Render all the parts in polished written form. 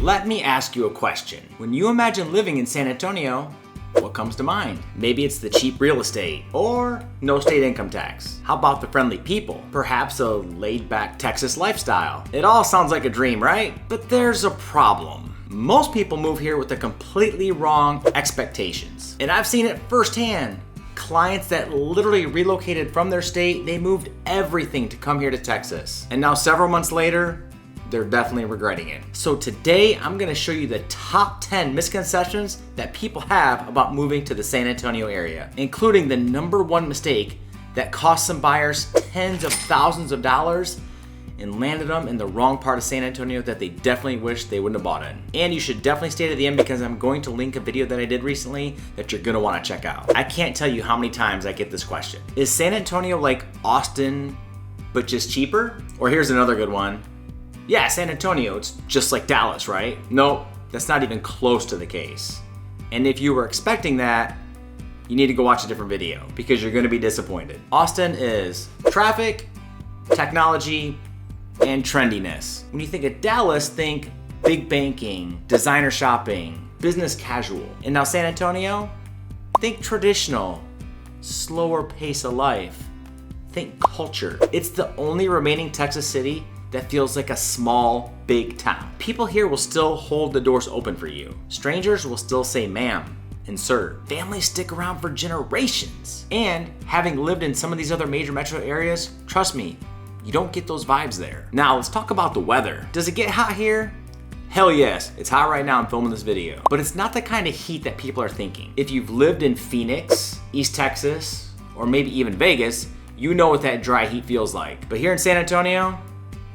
Let me ask you a question. When you imagine living in San Antonio, what comes to mind? Maybe it's the cheap real estate or no state income tax. How about the friendly people? Perhaps a laid-back Texas lifestyle. It all sounds like a dream, right? But there's a problem. Most people move here with the completely wrong expectations. And I've seen it firsthand. Clients that literally relocated from their state, they moved everything to come here to Texas. And now several months later, they're definitely regretting it. So today, I'm gonna show you the top 10 misconceptions that people have about moving to the San Antonio area, including the #1 mistake that cost some buyers tens of thousands of dollars and landed them in the wrong part of San Antonio that they definitely wish they wouldn't have bought in. And you should definitely stay to the end because I'm going to link a video that I did recently that you're gonna wanna check out. I can't tell you how many times I get this question. Is San Antonio like Austin, but just cheaper? Or here's another good one. Yeah, San Antonio, it's just like Dallas, right? Nope, that's not even close to the case. And if you were expecting that, you need to go watch a different video because you're gonna be disappointed. Austin is traffic, technology, and trendiness. When you think of Dallas, think big banking, designer shopping, business casual. And now San Antonio, think traditional, slower pace of life. Think culture. It's the only remaining Texas city that feels like a small, big town. People here will still hold the doors open for you. Strangers will still say ma'am and sir. Families stick around for generations. And having lived in some of these other major metro areas, trust me, you don't get those vibes there. Now let's talk about the weather. Does it get hot here? Hell yes, it's hot right now. I'm filming this video. But it's not the kind of heat that people are thinking. If you've lived in Phoenix, East Texas, or maybe even Vegas, you know what that dry heat feels like. But here in San Antonio,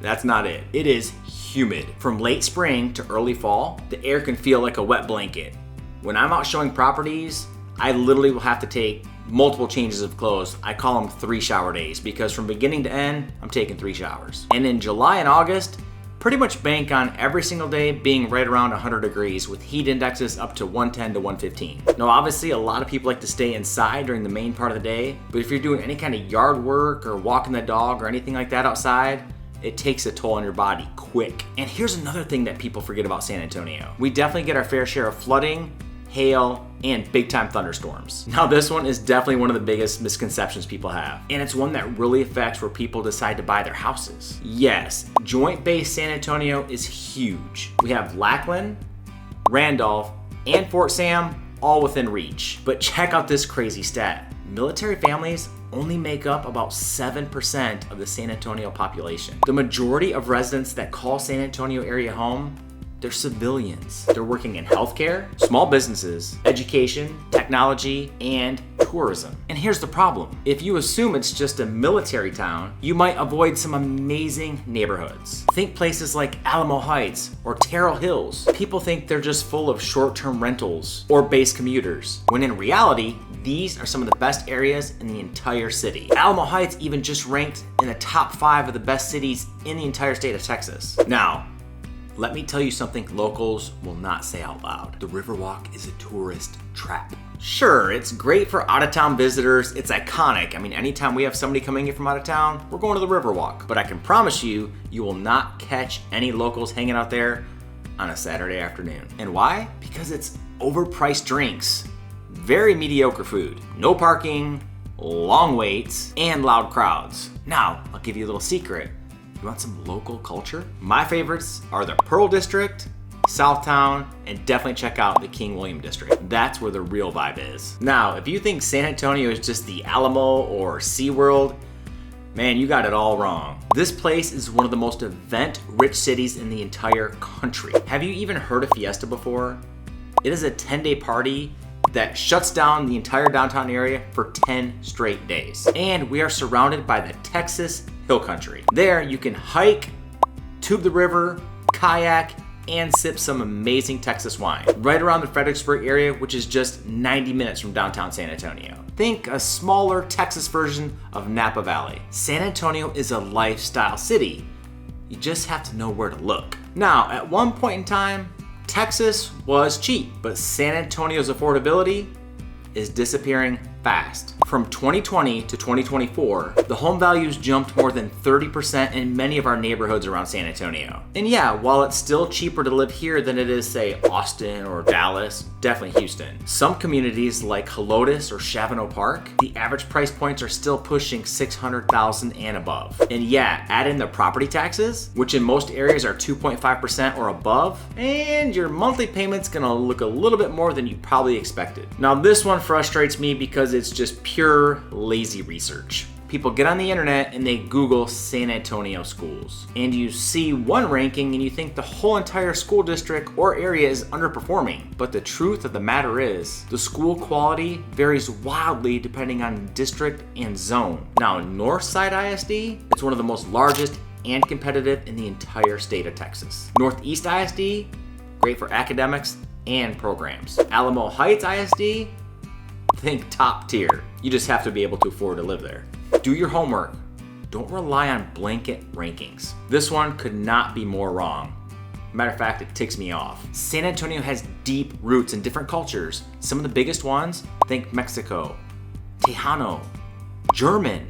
that's not it. It is humid. From late spring to early fall, the air can feel like a wet blanket. When I'm out showing properties, I literally will have to take multiple changes of clothes. I call them 3 shower days because from beginning to end, I'm taking 3 showers. And in July and August, pretty much bank on every single day being right around 100 degrees with heat indexes up to 110 to 115. Now obviously a lot of people like to stay inside during the main part of the day, but if you're doing any kind of yard work or walking the dog or anything like that outside, it takes a toll on your body quick. And here's another thing that people forget about San Antonio. We definitely get our fair share of flooding, hail, and big time thunderstorms. Now this one is definitely one of the biggest misconceptions people have. And it's one that really affects where people decide to buy their houses. Yes, Joint Base San Antonio is huge. We have Lackland, Randolph, and Fort Sam all within reach. But check out this crazy stat. Military families only make up about 7% of the San Antonio population. The majority of residents that call San Antonio area home, they're civilians. They're working in healthcare, small businesses, education, technology, and tourism. And here's the problem. If you assume it's just a military town, you might avoid some amazing neighborhoods. Think places like Alamo Heights or Terrell Hills. People think they're just full of short-term rentals or base commuters, when in reality, these are some of the best areas in the entire city. Alamo Heights even just ranked in the top 5 of the best cities in the entire state of Texas. Now, let me tell you something locals will not say out loud. The Riverwalk is a tourist trap. Sure, it's great for out-of-town visitors. It's iconic. I mean, anytime we have somebody coming in from out of town, we're going to the Riverwalk. But I can promise you, you will not catch any locals hanging out there on a Saturday afternoon. And why? Because it's overpriced drinks, very mediocre food, no parking, long waits, and loud crowds. Now, I'll give you a little secret. You want some local culture? My favorites are the Pearl District, Southtown, and definitely check out the King William District. That's where the real vibe is. Now, if you think San Antonio is just the Alamo or SeaWorld, man, you got it all wrong. This place is one of the most event-rich cities in the entire country. Have you even heard of Fiesta before? It is a 10-day party that shuts down the entire downtown area for 10 straight days. And we are surrounded by the Texas Hill Country. There you can hike, tube the river, kayak, and sip some amazing Texas wine. Right around the Fredericksburg area, which is just 90 minutes from downtown San Antonio. Think a smaller Texas version of Napa Valley. San Antonio is a lifestyle city. You just have to know where to look. Now, at one point in time, Texas was cheap, but San Antonio's affordability is disappearing fast. From 2020 to 2024, the home values jumped more than 30% in many of our neighborhoods around San Antonio. And yeah, while it's still cheaper to live here than it is, say, Austin or Dallas, definitely Houston. Some communities like Helotes or Chavano Park, the average price points are still pushing $600,000 and above. And yeah, add in the property taxes, which in most areas are 2.5% or above, and your monthly payment's gonna look a little bit more than you probably expected. Now this one frustrates me because it's just pure lazy research. People get on the internet and they Google San Antonio schools. And you see one ranking and you think the whole entire school district or area is underperforming. But the truth of the matter is, the school quality varies wildly depending on district and zone. Now, Northside ISD, it's one of the most largest and competitive in the entire state of Texas. Northeast ISD, great for academics and programs. Alamo Heights ISD, think top tier. You just have to be able to afford to live there. Do your homework. Don't rely on blanket rankings. This one could not be more wrong. Matter of fact, it ticks me off. San Antonio has deep roots in different cultures. Some of the biggest ones, think Mexico, Tejano, German.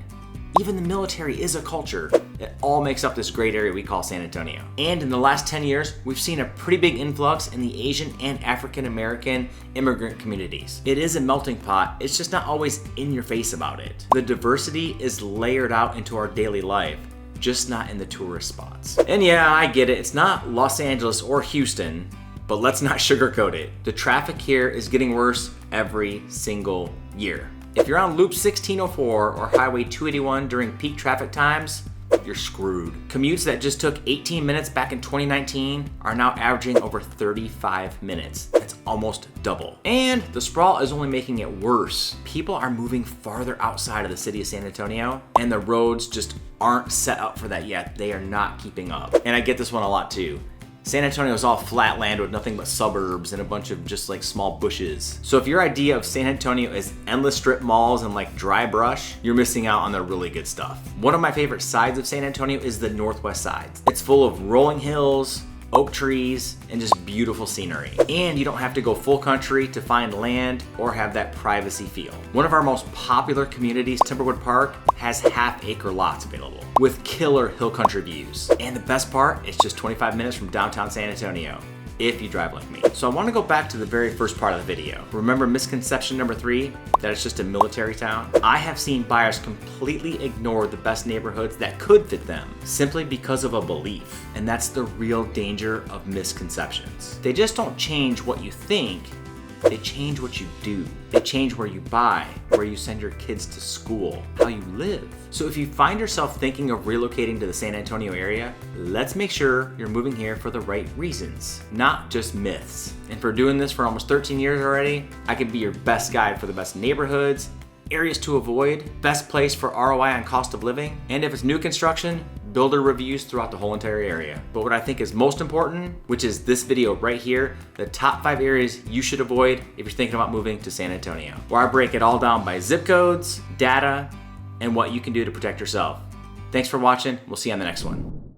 Even the military is a culture. It all makes up this great area we call San Antonio. And in the last 10 years, we've seen a pretty big influx in the Asian and African American immigrant communities. It is a melting pot, it's just not always in your face about it. The diversity is layered out into our daily life, just not in the tourist spots. And yeah, I get it, it's not Los Angeles or Houston, but let's not sugarcoat it. The traffic here is getting worse every single year. If you're on Loop 1604 or Highway 281 during peak traffic times, you're screwed. Commutes that just took 18 minutes back in 2019 are now averaging over 35 minutes. That's almost double. And the sprawl is only making it worse. People are moving farther outside of the city of San Antonio, and the roads just aren't set up for that yet. They are not keeping up. And I get this one a lot too. San Antonio is all flat land with nothing but suburbs and a bunch of just like small bushes. So if your idea of San Antonio is endless strip malls and like dry brush, you're missing out on the really good stuff. One of my favorite sides of San Antonio is the northwest side. It's full of rolling hills, oak trees, and just beautiful scenery. And you don't have to go full country to find land or have that privacy feel. One of our most popular communities, Timberwood Park, has half-acre lots available with killer hill country views. And the best part, it's just 25 minutes from downtown San Antonio, if you drive like me. So I want to go back to the very first part of the video. Remember misconception number 3, that it's just a military town? I have seen buyers completely ignore the best neighborhoods that could fit them simply because of a belief. And that's the real danger of misconceptions. They just don't change what you think, they change what you do. They change where you buy, where you send your kids to school, how you live. So if you find yourself thinking of relocating to the San Antonio area, let's make sure you're moving here for the right reasons, not just myths. And for doing this for almost 13 years already, I could be your best guide for the best neighborhoods, areas to avoid, best place for ROI on cost of living, and if it's new construction, builder reviews throughout the whole entire area. But what I think is most important, which is this video right here, the top 5 areas you should avoid if you're thinking about moving to San Antonio, where I break it all down by zip codes, data, and what you can do to protect yourself. Thanks for watching. We'll see you on the next one.